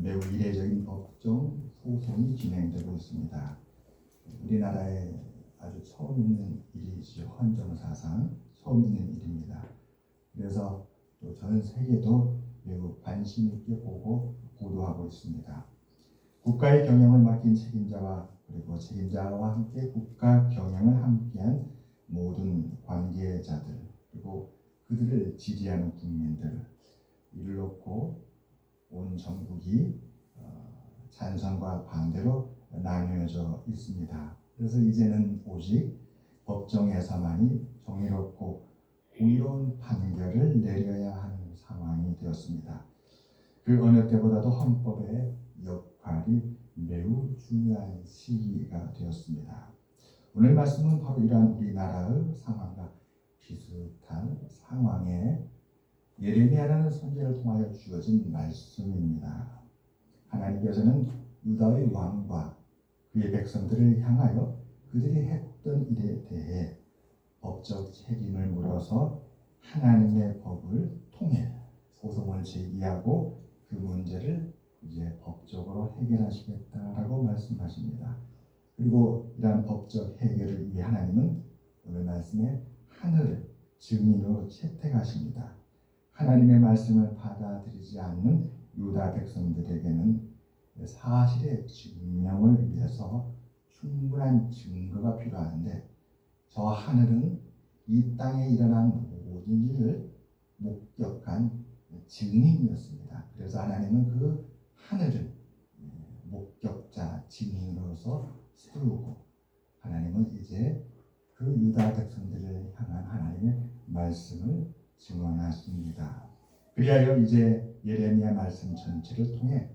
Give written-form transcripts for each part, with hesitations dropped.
매우 이례적인 법정 소송이 진행되고 있습니다. 우리나라에 아주 처음 있는 일이죠. 헌정사상 처음 있는 일입니다. 그래서 또 전 세계도 매우 관심 있게 보고 보도하고 있습니다. 국가의 경영을 맡긴 책임자와 그리고 책임자와 함께 국가 경영을 함께한 모든 관계자들 그리고 그들을 지지하는 국민들 이를 놓고 온 전국이 찬성과 반대로 나뉘어져 있습니다. 그래서 이제는 오직 법정에서만이 정의롭고 공의로운 판결을 내려야 하는 상황이 되었습니다. 그 어느 때보다도 헌법의 역할이 매우 중요한 시기가 되었습니다. 오늘 말씀은 바로 이러한 우리나라의 상황과 비슷한 상황에 예레미야라는 선지자를 통하여 주어진 말씀입니다. 하나님께서는 유다의 왕과 그의 백성들을 향하여 그들이 했던 일에 대해 법적 책임을 물어서 하나님의 법을 통해 소송을 제기하고 그 문제를 이제 법적으로 해결하시겠다라고 말씀하십니다. 그리고 이러한 법적 해결을 위해 하나님은 오늘 말씀에 하늘을 증인으로 채택하십니다. 하나님의 말씀을 받아들이지 않는 유다 백성들에게는 사실의 증명을 위해서 충분한 증거가 필요한데 저 하늘은 이 땅에 일어난 모든 일을 목격한 증인이었습니다. 그래서 하나님은 그 하늘을 목격자 증인으로서 세우고 하나님은 이제 그 유다 백성들을 향한 하나님의 말씀을 증언하십니다. 그리하여 이제 예레미야 말씀 전체를 통해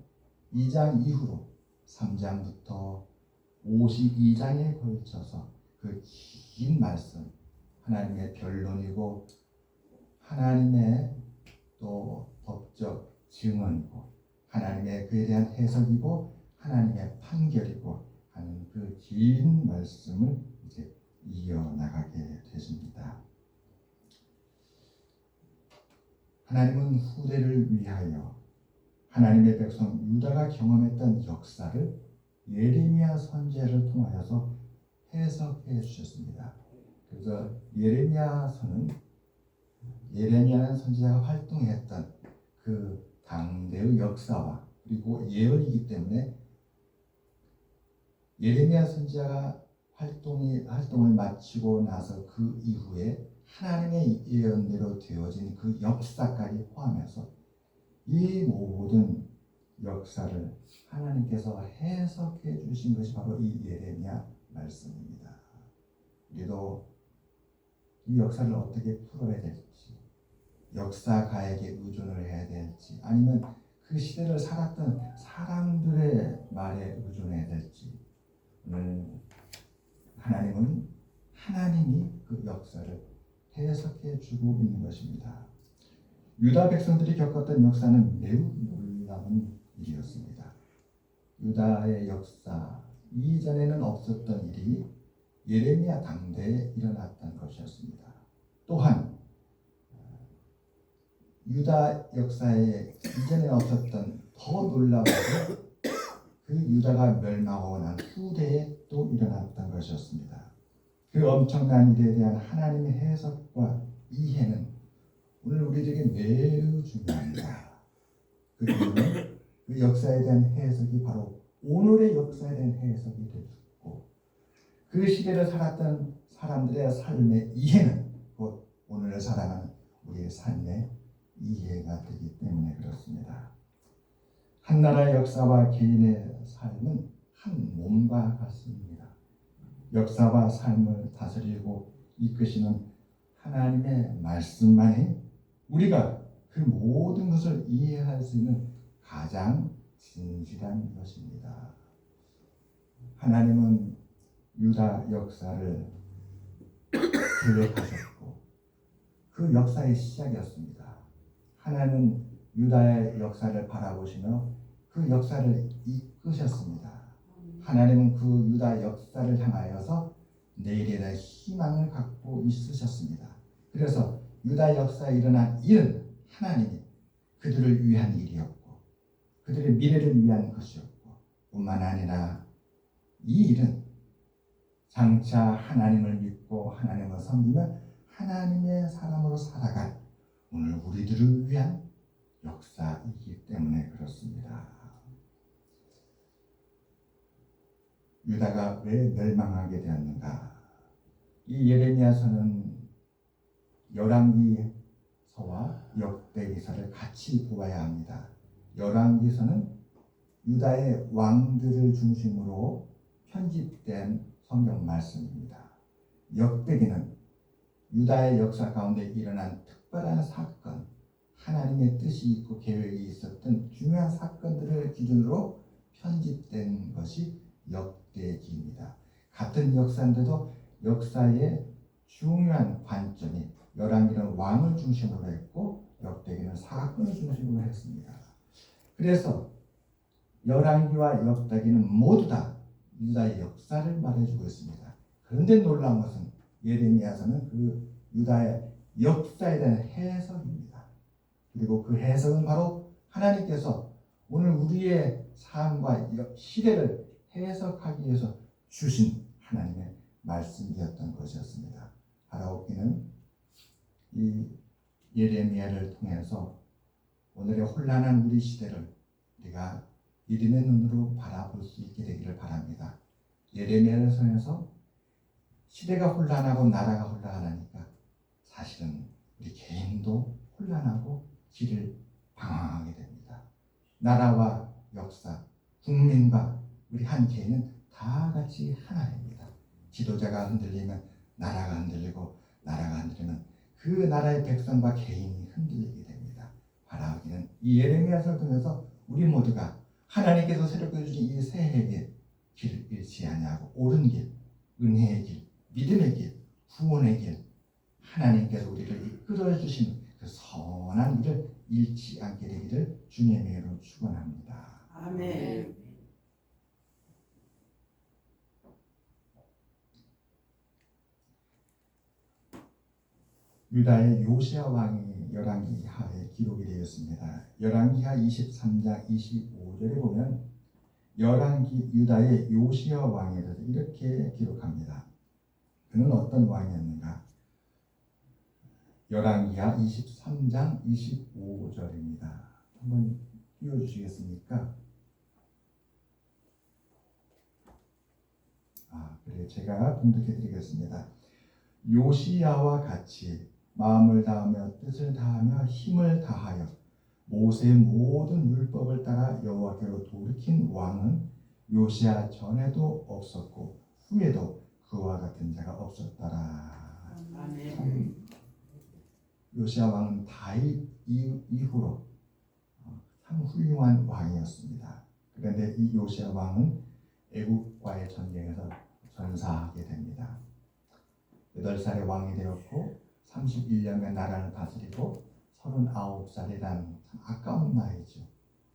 2장 이후로 3장부터 52장에 걸쳐서 그 긴 말씀 하나님의 변론이고 하나님의 또 법적 증언이고 하나님의 그에 대한 해석이고 하나님의 판결이고 하는 그 긴 말씀을 이제 이어나가게 되십니다. 하나님은 후대를 위하여 하나님의 백성 유다가 경험했던 역사를 예레미야 선지자를 통하여서 해석해 주셨습니다. 그래서 예레미야서는 예레미야라는 선지자가 활동했던 그 당대의 역사와 그리고 예언이기 때문에 예레미야 선지자가 활동을 마치고 나서 그 이후에 하나님의 예언대로 되어진 그 역사까지 포함해서 이 모든 역사를 하나님께서 해석해 주신 것이 바로 이 예레미야 말씀입니다. 우리도 이 역사를 어떻게 풀어야 될지, 역사가에게 의존을 해야 될지, 아니면 그 시대를 살았던 사람들의 말에 의존해야 될지, 오늘 하나님은 하나님이 그 역사를 해석해 주고 있는 것입니다. 유다 백성들이 겪었던 역사는 매우 놀라운 일이었습니다. 유다의 역사 이전에는 없었던 일이 예레미야 당대에 일어났던 것이었습니다. 또한 유다 역사에 이전에 없었던 더 놀라운 그 유다가 멸망하고 난 후대에 또 일어났던 것이었습니다. 그 엄청난 일에 대한 하나님의 해석과 이해는 오늘 우리에게 매우 중요합니다. 그 이유는 그 역사에 대한 해석이 바로 오늘의 역사에 대한 해석이 되고 그 시대를 살았던 사람들의 삶의 이해는 곧 오늘을 살아가는 우리의 삶의 이해가 되기 때문에 그렇습니다. 한 나라의 역사와 개인의 삶은 한 몸과 같습니다. 역사와 삶을 다스리고 이끄시는 하나님의 말씀만이 우리가 그 모든 것을 이해할 수 있는 가장 진실한 것입니다. 하나님은 유다 역사를 계획하셨고 그 역사의 시작이었습니다. 하나님은 유다의 역사를 바라보시며 그 역사를 이끄셨습니다. 하나님은 그 유다 역사를 향하여서 내일에 대한 희망을 갖고 있으셨습니다. 그래서 유다 역사에 일어난 일은 하나님이 그들을 위한 일이었고 그들의 미래를 위한 것이었고, 뿐만 아니라 이 일은 장차 하나님을 믿고 하나님을 섬기며 하나님의 사람으로 살아갈 오늘 우리들을 위한 역사이기 때문에 그렇습니다. 유다가 왜 멸망하게 되었는가? 이 예레미야서는 열왕기서와 역대기서를 같이 보아야 합니다. 열왕기서는 유다의 왕들을 중심으로 편집된 성경 말씀입니다. 역대기는 유다의 역사 가운데 일어난 특별한 사건, 하나님의 뜻이 있고 계획이 있었던 중요한 사건들을 기준으로 편집된 것이 역대기입니다. 같은 역사인데도 역사의 중요한 관점이 열왕기는 왕을 중심으로 했고 역대기는 사건을 중심으로 했습니다. 그래서 열왕기와 역대기는 모두 다 유다의 역사를 말해주고 있습니다. 그런데 놀라운 것은 예레미야서는 그 유다의 역사에 대한 해석입니다. 그리고 그 해석은 바로 하나님께서 오늘 우리의 삶과 시대를 해석하기 위해서 주신 하나님의 말씀이었던 것이었습니다. 바라옵기는 이 예레미야를 통해서 오늘의 혼란한 우리 시대를 우리가 믿음의 눈으로 바라볼 수 있게 되기를 바랍니다. 예레미야를 통해서 시대가 혼란하고 나라가 혼란하니까 사실은 우리 개인도 혼란하고 길을 방황하게 됩니다. 나라와 역사, 국민과 우리 한 개인은 다 같이 하나입니다. 지도자가 흔들리면 나라가 흔들리고 나라가 흔들리면 그 나라의 백성과 개인이 흔들리게 됩니다. 바라기는 이 예레미야서를 통해서 우리 모두가 하나님께서 새롭게 주신 이 새해의 길을 잃지 아니하고 옳은 길, 은혜의 길, 믿음의 길, 구원의 길, 하나님께서 우리를 이끌어 주신 그 선한 길을 잃지 않게 되기를 주님의 이름으로 축원합니다. 아멘. 유다의 요시야 왕이 열왕기하에 기록이 되었습니다. 열왕기하 23장 25절에 보면 유다의 요시야 왕에 대해서 이렇게 기록합니다. 그는 어떤 왕이었는가? 열왕기하 23장 25절입니다. 한번 띄워주시겠습니까? 그래 제가 봉독해 드리겠습니다. 요시야와 같이 마음을 다하며 뜻을 다하며 힘을 다하여 모세의 모든 율법을 따라 여호와께로 돌이킨 왕은 요시야 전에도 없었고 후에도 그와 같은 자가 없었더라. 아멘. 요시야 왕은 다윗 이후로 참 훌륭한 왕이었습니다. 그런데 이 요시야 왕은 애국과의 전쟁에서 전사하게 됩니다. 8살에 왕이 되었고 31년간 나라를 다스리고 39살이란 참 아까운 나이죠.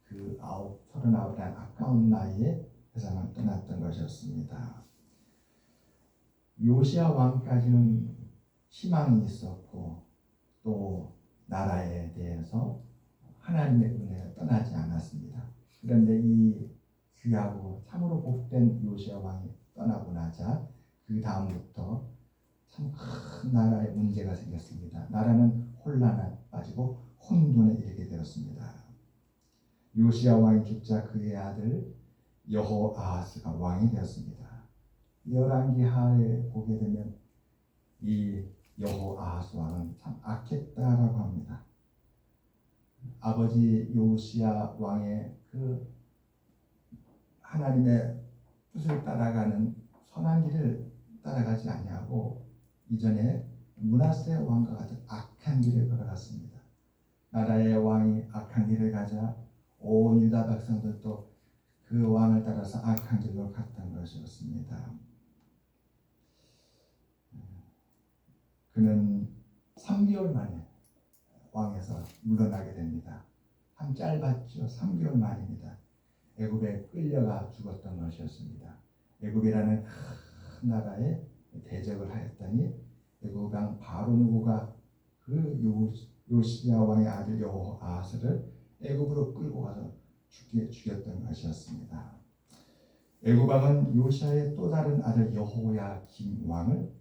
그 39이라는 아까운 나이에 세상을 떠났던 것이었습니다. 요시야 왕까지는 희망이 있었고 또 나라에 대해서 하나님의 은혜가 떠나지 않았습니다. 그런데 이 귀하고 참으로 복된 요시야 왕이 떠나고 나자 그 다음부터 참 큰 나라에 문제가 생겼습니다. 나라는 혼란에 빠지고 혼돈에 이르게 되었습니다. 요시야 왕이 죽자 그의 아들 여호아하스가 왕이 되었습니다. 열왕기하에 보게 되면 이 여호아하스 왕은 참 악했다라고 합니다. 아버지 요시야 왕의 그 하나님의 뜻을 따라가는 선한 길을 따라가지 아니하고 이전에 므낫세 왕과 같은 악한 길을 걸어갔습니다. 나라의 왕이 악한 길을 가자 온 유다 백성들도 그 왕을 따라서 악한 길로 갔던 것이었습니다. 그는 3개월 만에 왕에서 물러나게 됩니다. 참 짧았죠. 3개월 만입니다. 애굽에 끌려가 죽었던 것이었습니다. 애굽이라는 큰 나라에 대적을 하였더니 애굽 왕 바로누고가 그 요시야 왕의 아들 여호아하스를 애굽으로 끌고 가서 죽였던 것이었습니다. 애굽 왕은 요시아의 또 다른 아들 여호야김 왕을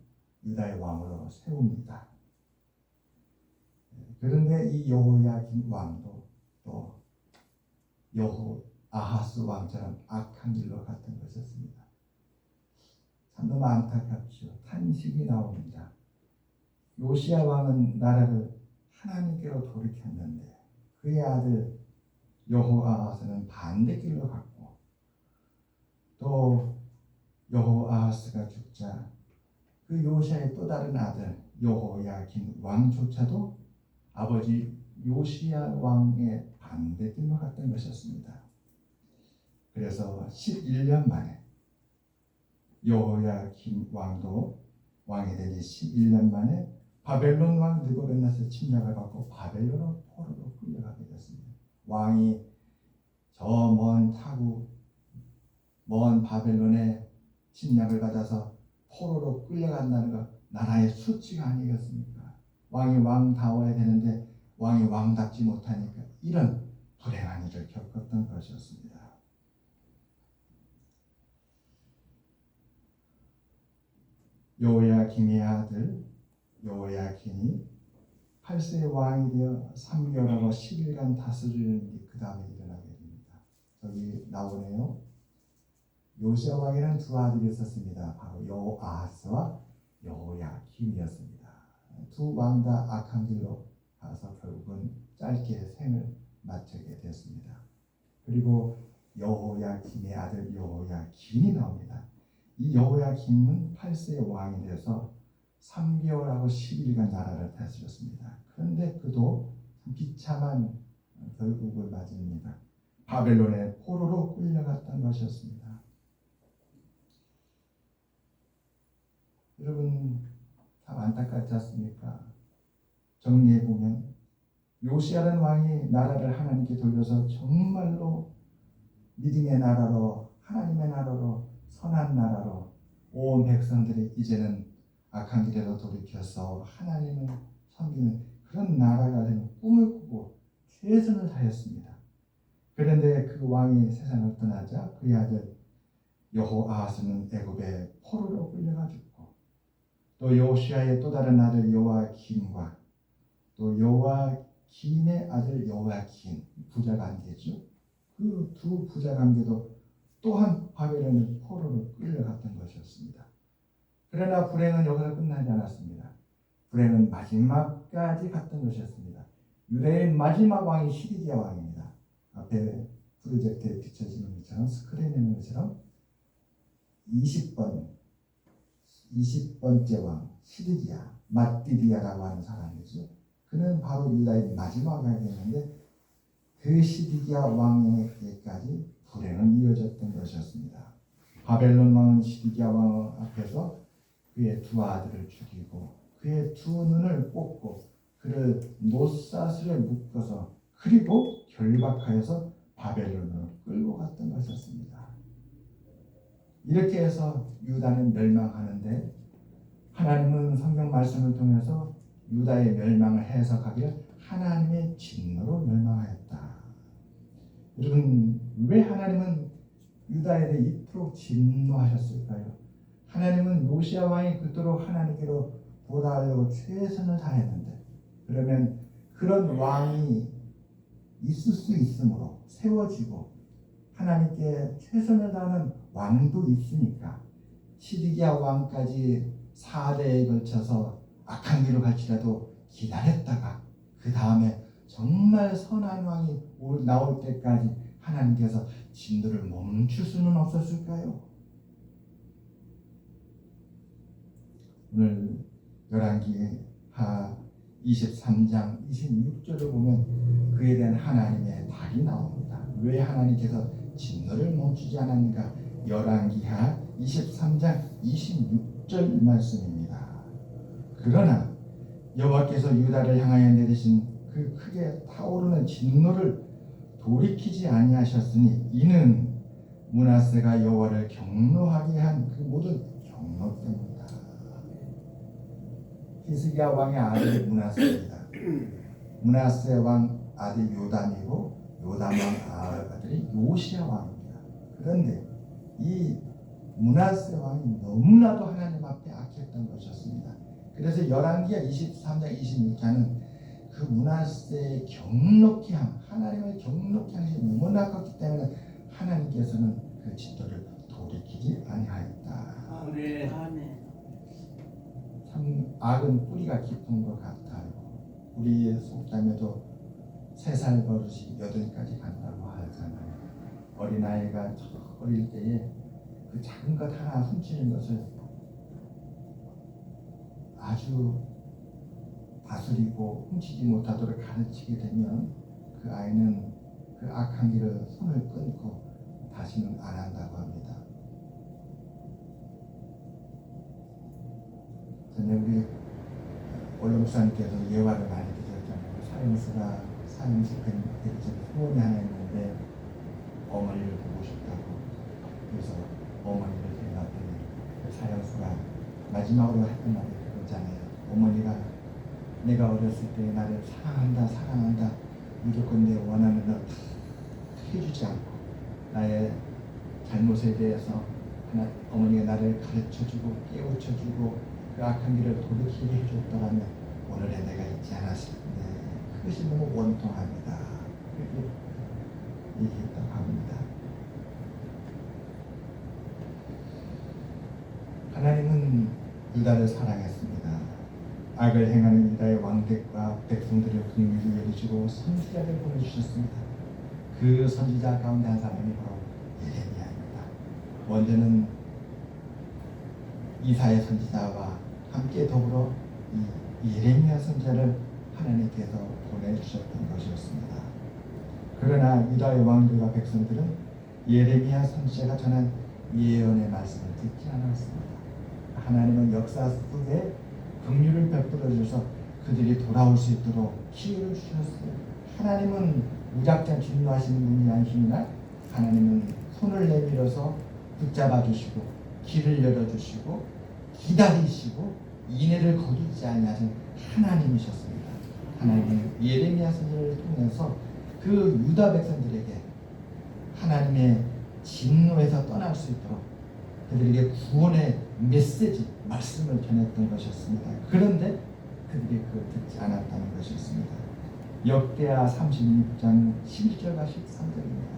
유다의 왕으로 세웁니다. 그런데 이 여호야김 왕도 또 아하스 왕처럼 악한 길로 갔던 것이었습니다. 참 너무 안타깝죠. 탄식이 나옵니다. 요시야 왕은 나라를 하나님께로 돌이켰는데 그의 아들 여호아하스는 반대길로 갔고, 또 여호아하스가 죽자 그 요시야의 또 다른 아들 여호야긴 왕조차도 아버지 요시야 왕의 반대길로 갔던 것이었습니다. 그래서 11년 만에 여호야긴 왕도 왕이 되기 11년 만에 바벨론 왕 느부갓네살 침략을 받고 바벨론으로 포로로 끌려가게 됐습니다. 왕이 저 먼 타국 먼 바벨론의 침략을 받아서 포로로 끌려간다는 것 나라의 수치가 아니겠습니까? 왕이 왕다워야 되는데 왕이 왕답지 못하니까 이런 불행한 일을 겪었던 것이었습니다. 여호야김의 아들 여호야김이 8세의 왕이 되어 3개월하고 10일간 다스리는 그 다음에 일어나게 됩니다. 저기 나오네요. 요시야 왕에는 두 아들이 있었습니다. 바로 여호아하스와 여호야김이었습니다. 두 왕 다 악한 길로 가서 결국은 짧게 생을 마치게 되었습니다. 그리고 여호야김의 아들 여호야긴이 나옵니다. 이 여호야김은 8세의 왕이 돼서 3개월하고 10일간 나라를 다스렸습니다. 그런데 그도 비참한 결국을 맞습니다. 바벨론의 포로로 끌려갔던 것이었습니다. 여러분 참 안타깝지 않습니까? 정리해보면 요시야라는 왕이 나라를 하나님께 돌려서 정말로 믿음의 나라로, 하나님의 나라로, 선한 나라로 온 백성들이 이제는 악한 길에서 돌이켜서 하나님을 섬기는 그런 나라가 되는 꿈을 꾸고 최선을 다했습니다. 그런데 그 왕이 세상을 떠나자 그의 아들 여호아하스는 애굽의 포로로 끌려가 죽고, 또 요시야의 또 다른 아들 여호야김과 또 여호야김의 아들 여호야긴, 부자관계죠. 그 두 부자관계도 또한 바벨론의 포로로 끌려갔던 것이었습니다. 그러나 불행은 여기서 끝나지 않았습니다. 불행은 마지막까지 갔던 것이었습니다. 유다의 마지막 왕이 시드기야 왕입니다. 앞에 프로젝트에 비춰지는 것처럼, 스크린에 있는 것처럼 20번째 왕 시드기야, 마띠디아라고 하는 사람이죠. 그는 바로 유다의 마지막 왕이 되는데 그 시드기야 왕에게까지 불행은 이어졌던 것이었습니다. 바벨론 왕은 시드기야 왕 앞에서 그의 두 아들을 죽이고 그의 두 눈을 뽑고 그를 노사슬에 묶어서 그리고 결박하여서 바벨론으로 끌고 갔던 것이었습니다. 이렇게 해서 유다는 멸망하는데 하나님은 성경 말씀을 통해서 유다의 멸망을 해석하기를 하나님의 진노로 멸망하였다. 여러분, 왜 하나님은 유다에 대해 이토록 진노하셨을까요? 하나님은 요시야 왕이 그토록 하나님께로 보답하려고 최선을 다했는데, 그러면 그런 왕이 있을 수 있으므로 세워지고 하나님께 최선을 다하는 왕도 있으니까 시드기야 왕까지 4대에 걸쳐서 악한 길을 갈지라도 기다렸다가 그 다음에 정말 선한 왕이 나올 때까지 하나님께서 진노를 멈출 수는 없었을까요? 오늘 열왕기하 23장 26절을 보면 그에 대한 하나님의 답이 나옵니다. 왜 하나님께서 진노를 멈추지 않았는가? 열왕기하 23장 26절 말씀입니다. 그러나 여호와께서 유다를 향하여 내리신 그 크게 타오르는 진노를 돌이키지 아니하셨으니 이는 므낫세가 여호와를 경노하게 한 그 모든 경노 때문이다. 히스기야 왕의 아들이 므낫세입니다. 므낫세 왕 아들 요담이고 요담 왕 아들이 오시아 왕입니다. 그런데 이 므낫세 왕이 너무나도 하나님 앞에 악했던 것이었습니다. 그래서 열왕기하 23장 26장은 그 므낫세의 경록히 함, 하나님의 경록히 함이 너무나 컸기 때문에 하나님께서는 그 진도를 돌이키지 아니하였다. 아멘. 참 악은 뿌리가 깊은 것 같아요. 우리의 속담에도 3살 버릇이 8까지 간다고 하잖아요. 어린아이가 어릴 때에 그 작은 것 하나 훔치는 것을 아주 다스리고 훔치지 못하도록 가르치게 되면 그 아이는 그 악한 길을 손을 끊고 다시는 안 한다고 합니다. 전에 우리 원로 목사님께서 예화를 많이 드렸잖아요. 사형수 되기 전에 소원이 하나 있는데 어머니를 보고 싶다고. 그래서 어머니를 생각했더니 사형수가 마지막으로 했던 말이 그거잖아요. 어머니가 내가 어렸을 때 나를 사랑한다 무조건 내 원하는 걸 해주지 않고 나의 잘못에 대해서 어머니가 나를 가르쳐주고 깨우쳐주고 그 악한 길을 돌이키게 해줬더라면 오늘의 내가 있지 않았을 텐데 그것이 너무 원통합니다. 그렇게 얘기했다고 합니다. 하나님은 유다를 사랑했습니다. 악을 행하는 유다의 왕들과 백성들을 긍휼히 여기시고 선지자를 보내주셨습니다. 그 선지자 가운데 한 사람이 바로 예레미야입니다. 먼저는 이사야 선지자와 함께 더불어 이 예레미야 선지자를 하나님께서 보내주셨던 것이었습니다. 그러나 유다의 왕들과 백성들은 예레미야 선지자가 전한 예언의 말씀을 듣지 않았습니다. 하나님은 역사 속에 긍휼을 베풀어 주셔서 그들이 돌아올 수 있도록 기회를 주셨어요. 하나님은 무작정 진노하시는 분이 아니시나 하나님은 손을 내밀어서 붙잡아 주시고 길을 열어주시고 기다리시고 인애를 거두지 아니하신 하나님이셨습니다. 하나님은 예레미야 선지자를 통해서 그 유다 백성들에게 하나님의 진노에서 떠날 수 있도록 그들에게 구원의 메시지, 말씀을 전했던 것이었습니다. 그런데 그들이 그걸 듣지 않았다는 것이었습니다. 역대하 36장 11절과 13절입니다.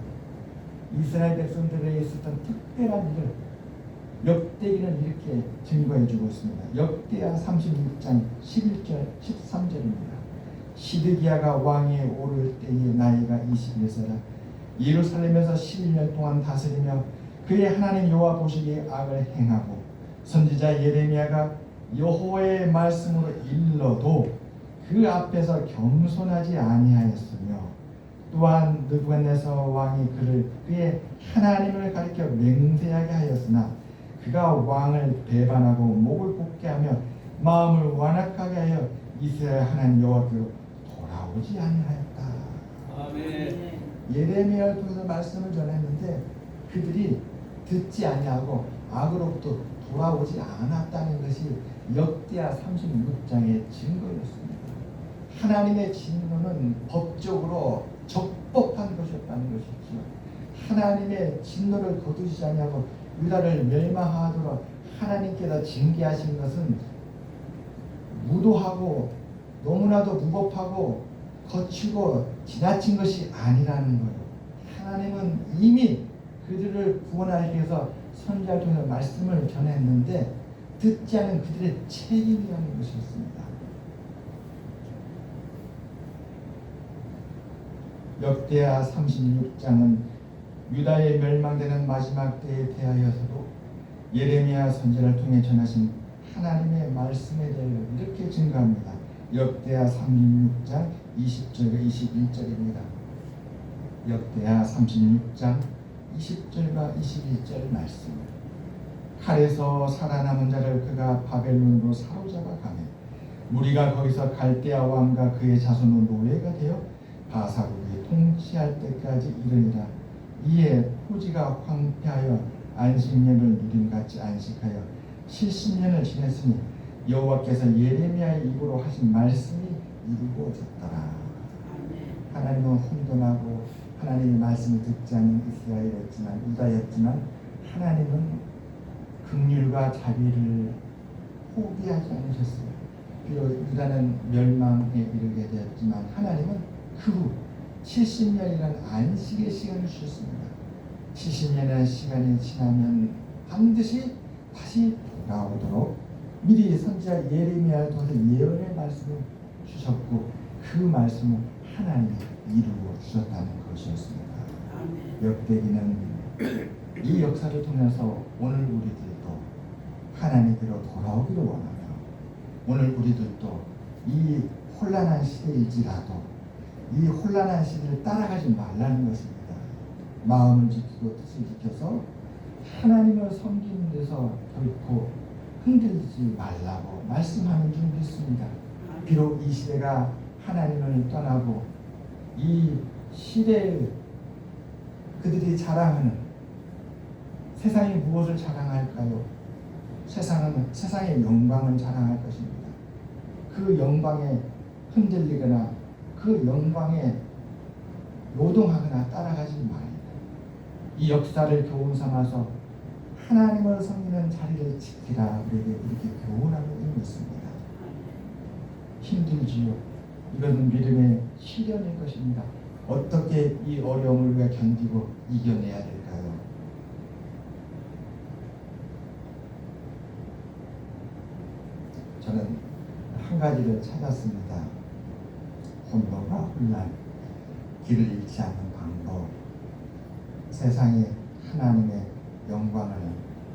이스라엘 백성들에 있었던 특별한 일을 역대기는 이렇게 증거해주고 있습니다. 역대하 36장 11절, 13절입니다. 시드기야가 왕위에 오를 때의 나이가 21세라 예루살렘에서 11년 동안 다스리며 그의 하나님 여호와 보시기에 악을 행하고 선지자 예레미야가 여호와의 말씀으로 일러도 그 앞에서 겸손하지 아니하였으며 또한 느부갓네살 왕이 그를 그의 하나님을 가리켜 맹세하게 하였으나 그가 왕을 배반하고 목을 곱게 하며 마음을 완악하게 하여 이스라엘 하나님 여호와께로 돌아오지 아니하였다. 아멘. 예레미야를 통해서 말씀을 전했는데 그들이 듣지 아니하고 악으로부터 돌아오지 않았다는 것이 역대하 36장의 증거였습니다. 하나님의 진노는 법적으로 적법한 것이었다는 것이죠. 하나님의 진노를 거두지 아니하고 유다를 멸망하도록 하나님께서 징계하신 것은 무도하고 너무나도 무법하고 거치고 지나친 것이 아니라는 거예요. 하나님은 이미 그들을 구원하기 위해서 선지자를 통해서 말씀을 전했는데 듣지 않은 그들의 책임이라는 것이었습니다. 역대하 36장은 유다의 멸망되는 마지막 때에 대하여서도 예레미야 선지자를 통해 전하신 하나님의 말씀에 대해 이렇게 증거합니다. 역대하 36장 20절과 21절입니다. 역대하 36장 20절과 21절 말씀. 칼에서 살아남은 자를 그가 바벨론으로 사로잡아 가매 무리가 거기서 갈대아 왕과 그의 자손은 노예가 되어 바사국이 통치할 때까지 이르니라. 이에 토지가 황폐하여 안식년을 누림같이 안식하여 70년을 지냈으니 여호와께서 예레미야의 입으로 하신 말씀이 이루어졌더라. 하나님은 혼돈하고 하나님의 말씀을 듣지 않는 이스라엘이었지만 유다였지만 하나님은 긍휼과 자비를 포기하지 않으셨어요. 비록 유다는 멸망에 이르게 되었지만 하나님은 그 후 70년이라는 안식의 시간을 주셨습니다. 70년이라는 시간이 지나면 반드시 다시 돌아오도록 미리 선지자 예레미야를 통해서 예언의 말씀을 주셨고 그 말씀을 하나님이 이루어 주셨다는 것이었습니다. 역대기는 이 역사를 통해서 오늘 우리들도 하나님께로 돌아오기를 원하며 오늘 우리들도 이 혼란한 시대일지라도 이 혼란한 시대를 따라가지 말라는 것입니다. 마음을 지키고 뜻을 지켜서 하나님을 섬기는 데서 결코 흔들리지 말라고 말씀하는 줄 믿습니다. 비록 이 시대가 하나님을 떠나고 이 시대에 그들이 자랑하는 세상이 무엇을 자랑할까요? 세상은 세상의 영광을 자랑할 것입니다. 그 영광에 흔들리거나 그 영광에 요동하거나 따라가지 말아요. 이 역사를 교훈 삼아서 하나님을 섬기는 자리를 지키라 우리에게 이렇게 교훈하고 있는 것입니다. 힘들지요. 이것은 믿음의 시련일 것입니다. 어떻게 이 어려움을 우리가 견디고 이겨내야 될까요? 저는 한 가지를 찾았습니다. 혼돈과 혼란, 길을 잃지 않는 방법, 세상에 하나님의 영광을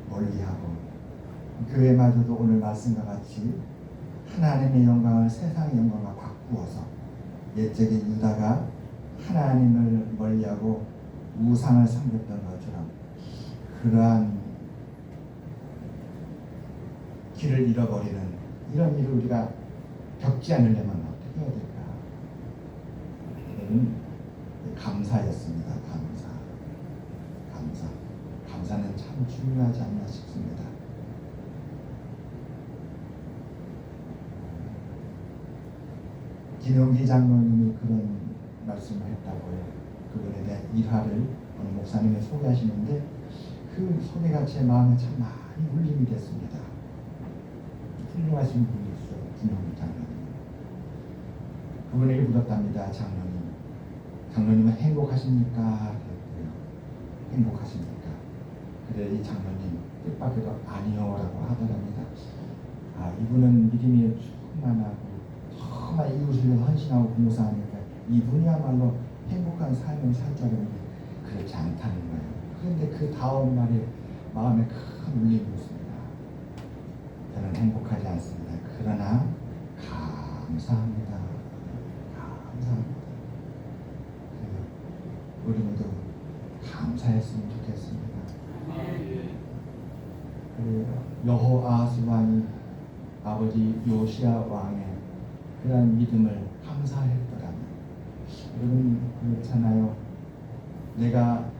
멀리하고 교회마저도 오늘 말씀과 같이 하나님의 영광을 세상의 영광과 바꾸어서 옛적의 유다가 하나님을 멀리하고 우상을 섬겼던 것처럼 그러한 길을 잃어버리는 이런 일을 우리가 겪지 않으려면 어떻게 해야 될까? 감사였습니다. 감사는 참 중요하지 않나 싶습니다. 김용기 장로님이 그런 말씀을 했다고요. 그분에 대한 일화를 어느 목사님이 소개하시는데 그 소개가 제 마음에 참 많이 울림이 됐습니다. 훌륭하신 분이었어요. 김용기 장로님. 그분에게 물었답니다. 장로님은 행복하십니까? 그랬고요. 행복하십니까? 그래 이 장로님 뜻밖에도 아니요라고 하더랍니다. 이분은 믿음이 충만하고 정말 이웃을 위해서 헌신하고 봉사하니까 이분이야말로 행복한 삶을 살 줄 알았는데 그렇지 않다는 거예요. 그런데 그 다음 말에 마음에 큰 울림이 있습니다. 저는 행복하지 않습니다. 그러나 감사합니다. 우리 모두 감사했으면 좋겠습니다. 여호아스 왕이 아버지 요시야 왕의 그런 믿음을 감사했더라면 여러분 그렇잖아요. 내가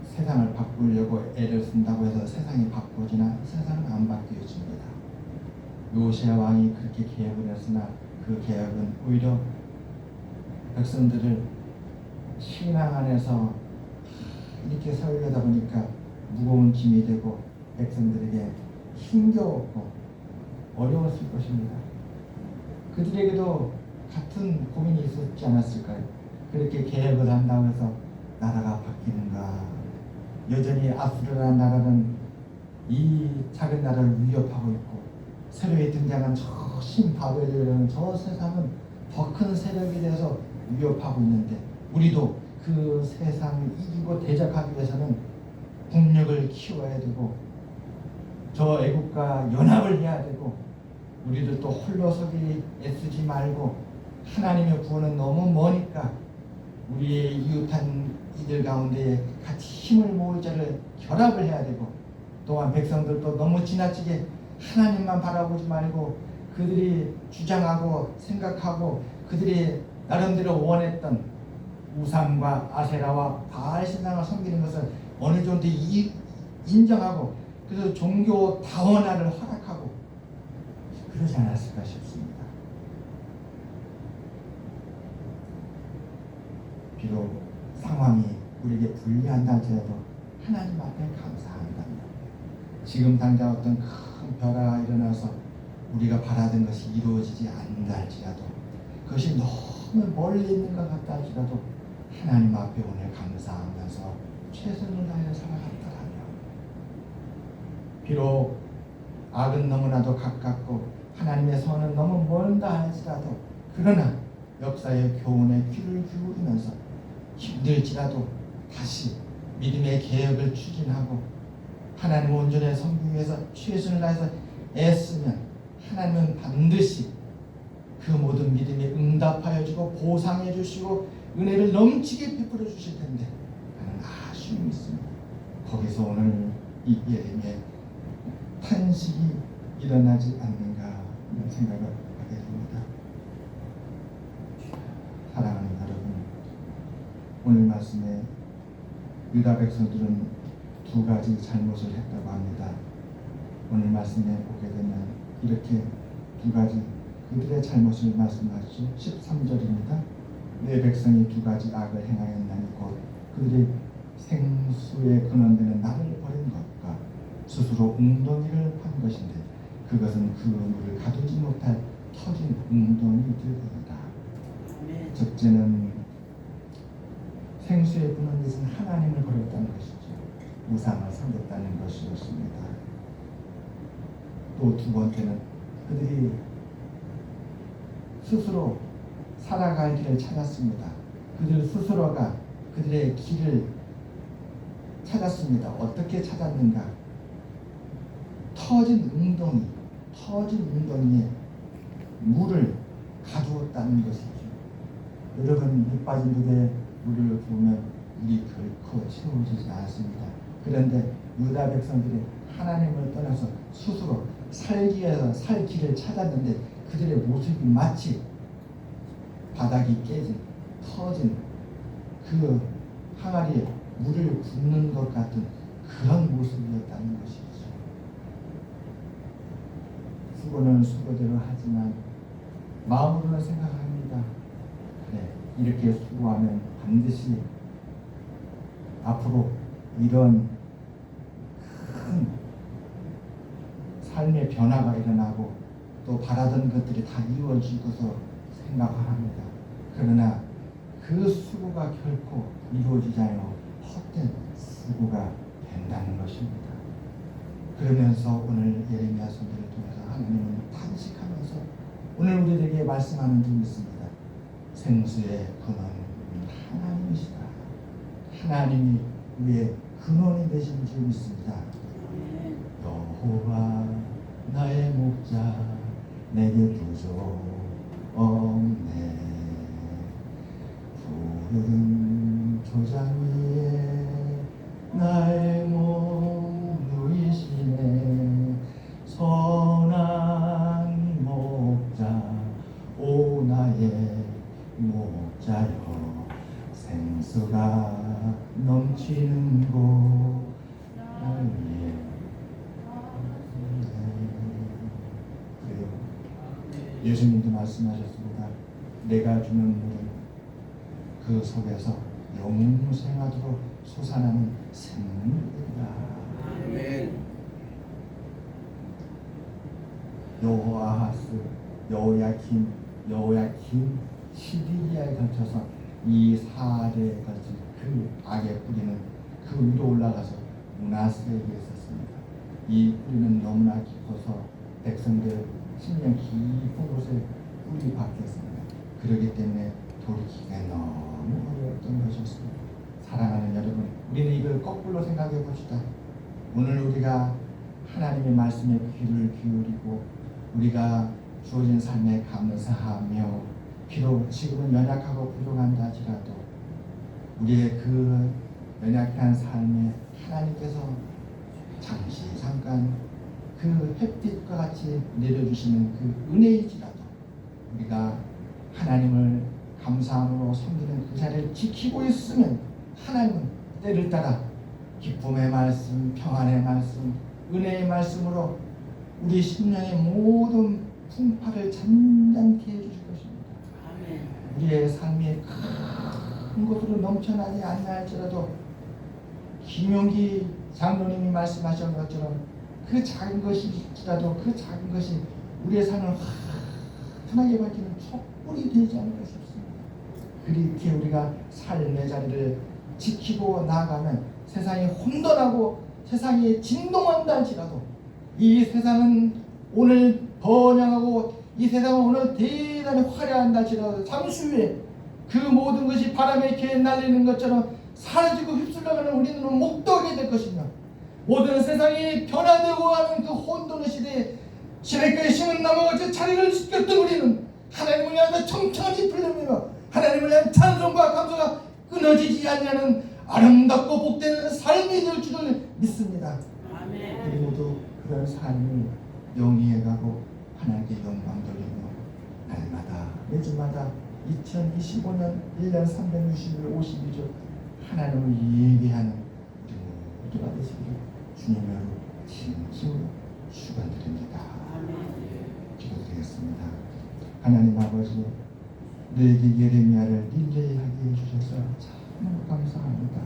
세상을 바꾸려고 애를 쓴다고 해서 세상이 바꾸지나 세상은 안 바뀌어집니다. 요시야 왕이 그렇게 개혁을 했으나 그 개혁은 오히려 백성들을 신앙 안에서 이렇게 살려다 보니까 무거운 짐이 되고 백성들에게 힘겨웠고 어려웠을 것입니다. 그들에게도 같은 고민이 있었지 않았을까요? 그렇게 개혁을 한다고 해서 나라가 바뀌는가? 여전히 아수르라는 나라는 이 작은 나라를 위협하고 있고 새로이 등장한 저 신바벨이라는 저 세상은 더 큰 세력에 대해서 위협하고 있는데 우리도 그 세상을 이기고 대적하기 위해서는 국력을 키워야 되고 저 애국과 연합을 해야 되고 우리도 또 홀로 서기 애쓰지 말고 하나님의 구원은 너무 머니까 우리의 이웃한 이들 가운데 같이 힘을 모을 자를 결합을 해야 되고 또한 백성들도 너무 지나치게 하나님만 바라보지 말고 그들이 주장하고 생각하고 그들이 나름대로 원했던 우상과 아세라와 바알 신앙을 섬기는 것을 어느 정도 인정하고 그래서 종교 다원화를 허락하고 그러지 않았을까 싶습니다. 비록 상황이 우리에게 불리한다 할지라도 하나님 앞에 감사한다면 지금 당장 어떤 큰 변화가 일어나서 우리가 바라던 것이 이루어지지 않는다 할지라도 그것이 너무 멀리 있는 것 같다 할지라도 하나님 앞에 오늘 감사하면서 최선을 다해 살아갔다라면 비록 악은 너무나도 가깝고 하나님의 선은 너무 멀다 할지라도 그러나 역사의 교훈에 귀를 기울이면서 힘들지라도 다시 믿음의 개혁을 추진하고 하나님 온전히 섬기기 위해서 최선을 다해서 애쓰면 하나님은 반드시 그 모든 믿음에 응답하여 주고 보상해 주시고 은혜를 넘치게 베풀어 주실 텐데 하는 아쉬움이 있습니다. 거기서 오늘 이 예림의 탄식이 일어나지 않는가 이런 생각을 하게 됩니다. 사랑하는 여러분, 오늘 말씀에 유다 백성들은 두 가지 잘못을 했다고 합니다. 오늘 말씀에 보게 되면 이렇게 두 가지 그들의 잘못을 말씀하시죠. 13절입니다. 내 백성이 두 가지 악을 행하였나니 곧 그들이 생수에 근원되는 나를 버린 것과 스스로 웅덩이를 판 것인데 그것은 그 물을 가두지 못할 터진 웅덩이들이다. 첫째는 생수에 근원 것은 하나님을 버렸다는 것이죠. 우상을 섬겼다는 것이었습니다. 또 두 번째는 그들이 스스로 살아갈 길을 찾았습니다. 그들 스스로가 그들의 길을 찾았습니다. 어떻게 찾았는가? 터진 웅덩이에 물을 가두었다는 것이죠. 여러분, 물 빠진 물에 물을 부으면 물이 결코 채워지지 않습니다. 그런데 유다 백성들이 하나님을 떠나서 스스로 살기 위해서 살 길을 찾았는데 그들의 모습이 마치 바닥이 깨진 터진 그 항아리에 물을 붓는 것 같은 그런 모습이었다는 것이죠. 수고는 수고대로 하지만 마음으로는 생각합니다. 그래, 이렇게 수고하면 반드시 앞으로 이런 큰 삶의 변화가 일어나고 또 바라던 것들이 다 이루어지고서 생각합니다. 그러나 그 수고가 결코 이루어지지 않고 헛된 수고가 된다는 것입니다. 그러면서 오늘 예레미야 선지를 통해서 하나님은 탄식하면서 오늘 우리에게 말씀하는 점이 있습니다. 생수의 근원은 하나님이시다. 하나님이 우리의 근원이 되신 줄 믿습니다. 여호와 나의 목자 내게 부족 없네. 푸른 초장 위에 나의 몸 누이시네. 선한 목자 오 나의 목자여 생수가 넘치는 곳 날 위해 그래요. 예수님도 말씀하셨습니다. 내가 주는 물은 그 속에서 영생하도록 솟아나는 생물이다. 아멘. 여호아하스, 여호야kim, 시디기야에 걸쳐서 이 사대에 걸친 그 악의 뿌리는 그 위로 올라가서 문하세에게 있었습니다. 이 뿌리는 너무나 깊어서 백성들 10년 깊은 곳에 뿌리 박혔습니다. 그렇기 때문에 돌이키기가 너무 어려웠던 것이었습니다. 사랑하는 여러분, 우리는 이걸 거꾸로 생각해 봅시다. 오늘 우리가 하나님의 말씀에 귀를 기울이고 우리가 주어진 삶에 감사하며 비록 지금은 연약하고 부족한다 할지라도 우리의 그 연약한 삶에 하나님께서 잠시 잠깐 그 햇빛과 같이 내려주시는 그 은혜일지라도 우리가 하나님을 감사함으로 섬기는 그 자리를 지키고 있으면 하나님은 때를 따라 기쁨의 말씀, 평안의 말씀, 은혜의 말씀으로 우리 심령의 모든 풍파를 잔잔케 해주실 것입니다. 아멘. 우리의 삶의 큰 것으로 넘쳐나지 않나 할지라도 김용기 장로님이 말씀하신 것처럼 그 작은 것일지라도 그 작은 것이 우리의 삶을 환하게 밝히는 촛불이 되지 않을까 싶습니다. 그렇게 우리가 삶의 자리를 지키고 나아가면 세상이 혼돈하고 세상이 진동한다 할지라도 이 세상은 오늘 번영하고 이 세상은 오늘 대단히 화려한다 할지라도 잠시 후에 그 모든 것이 바람에 이렇게 날리는 것처럼 사라지고 휩쓸려가는 우리는 목도하게 될 것이며 모든 세상이 변화되고 하는 그 혼돈의 시대에 시냇가에 심은 나무같이 자리를 지켰던 우리는 하나님을 향해 청천히 풀려며 하나님을 향한 찬송과 감사가 끊어지지 않는 아름답고 복되는 삶이 될 줄을 믿습니다. 아멘. 우리 모두 그런 삶을 영위해가고 하나님께 영광 돌리며 날마다 매주마다 2025년 1년 360일 52주 하나님을 예배하는 우리 모두가 되시기를 주님으로 진심으로 축원드립니다. 기도드리겠습니다. 하나님 아버지, 너에게 예레미야를 릴레이하게 해주셔서 참 감사합니다.